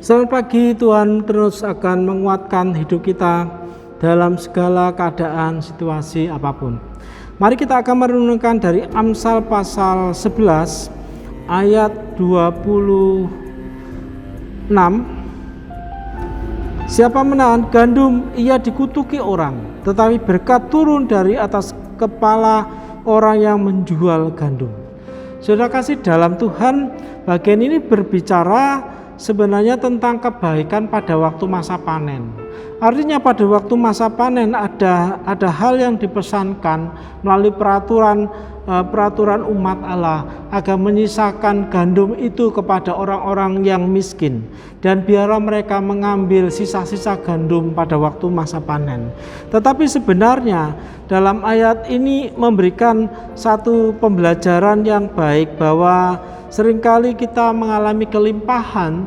Selamat pagi, Tuhan terus akan menguatkan hidup kita dalam segala keadaan situasi apapun. Mari kita akan merenungkan dari Amsal pasal 11 ayat 26. Siapa menahan gandum ia dikutuki orang, tetapi berkat turun dari atas kepala orang yang menjual gandum. Saudara kasih dalam Tuhan, bagian ini berbicara sebenarnya tentang kebaikan pada waktu masa panen. Artinya pada waktu masa panen ada hal yang dipesankan melalui peraturan umat Allah agar menyisakan gandum itu kepada orang-orang yang miskin, dan biarlah mereka mengambil sisa-sisa gandum pada waktu masa panen. Tetapi sebenarnya dalam ayat ini memberikan satu pembelajaran yang baik, bahwa seringkali kita mengalami kelimpahan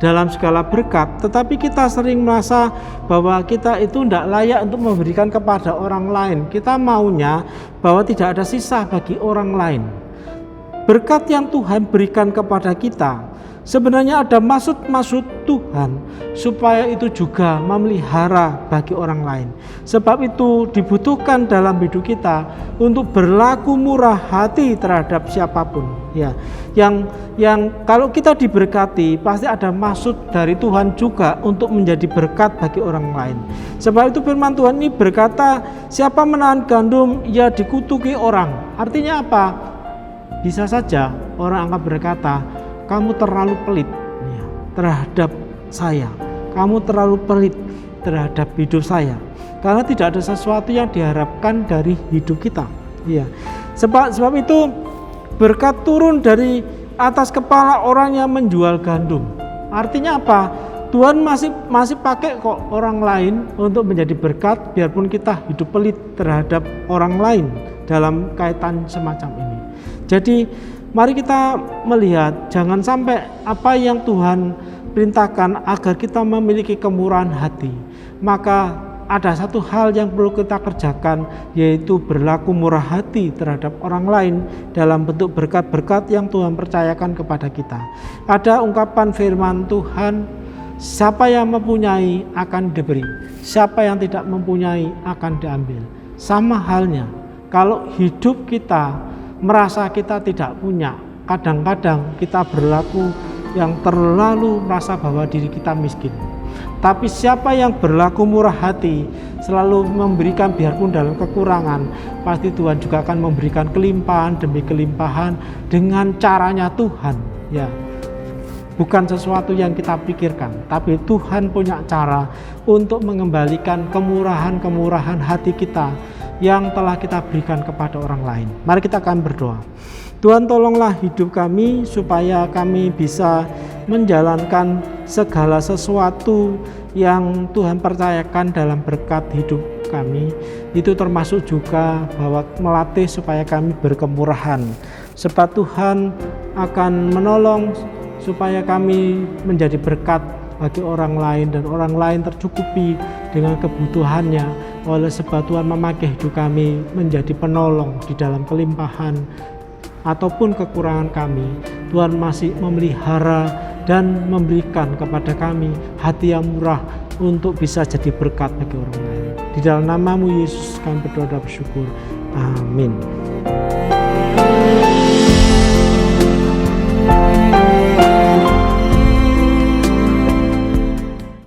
dalam segala berkat, tetapi kita sering merasa bahwa kita itu tidak layak untuk memberikan kepada orang lain. Kita maunya bahwa tidak ada sisa bagi orang lain. Berkat yang Tuhan berikan kepada kita, sebenarnya ada maksud Tuhan supaya itu juga memelihara bagi orang lain. Sebab itu dibutuhkan dalam hidup kita untuk berlaku murah hati terhadap siapapun. Ya, yang kalau kita diberkati pasti ada maksud dari Tuhan juga untuk menjadi berkat bagi orang lain. Sebab itu firman Tuhan ini berkata, siapa menahan gandum ia dikutuki orang. Artinya apa? Bisa saja orang akan berkata, kamu terlalu pelit terhadap saya, kamu terlalu pelit terhadap hidup saya, karena tidak ada sesuatu yang diharapkan dari hidup kita. Ya, sebab itu berkat turun dari atas kepala orang yang menjual gandum. Artinya apa? Tuhan masih pakai kok orang lain untuk menjadi berkat, biarpun kita hidup pelit terhadap orang lain dalam kaitan semacam ini. Jadi mari kita melihat, jangan sampai apa yang Tuhan perintahkan agar kita memiliki kemurahan hati. Maka ada satu hal yang perlu kita kerjakan, yaitu berlaku murah hati terhadap orang lain dalam bentuk berkat-berkat yang Tuhan percayakan kepada kita. Ada ungkapan firman Tuhan, siapa yang mempunyai akan diberi, siapa yang tidak mempunyai akan diambil. Sama halnya, kalau hidup kita merasa kita tidak punya, kadang-kadang kita berlaku yang terlalu merasa bahwa diri kita miskin. Tapi siapa yang berlaku murah hati, selalu memberikan biarpun dalam kekurangan, pasti Tuhan juga akan memberikan kelimpahan demi kelimpahan dengan caranya Tuhan. Ya, bukan sesuatu yang kita pikirkan, tapi Tuhan punya cara untuk mengembalikan kemurahan-kemurahan hati kita yang telah kita berikan kepada orang lain. Mari kita akan berdoa. Tuhan, tolonglah hidup kami supaya kami bisa menjalankan segala sesuatu yang Tuhan percayakan dalam berkat hidup kami. Itu termasuk juga bahwa melatih supaya kami berkemurahan. Sebab Tuhan akan menolong supaya kami menjadi berkat bagi orang lain, dan orang lain tercukupi dengan kebutuhannya. Oleh sebab Tuhan memakai hidup kami menjadi penolong di dalam kelimpahan ataupun kekurangan kami. Tuhan masih memelihara dan memberikan kepada kami hati yang murah untuk bisa jadi berkat bagi orang lain. Di dalam nama-Mu Yesus kami berdoa dan bersyukur. Amin.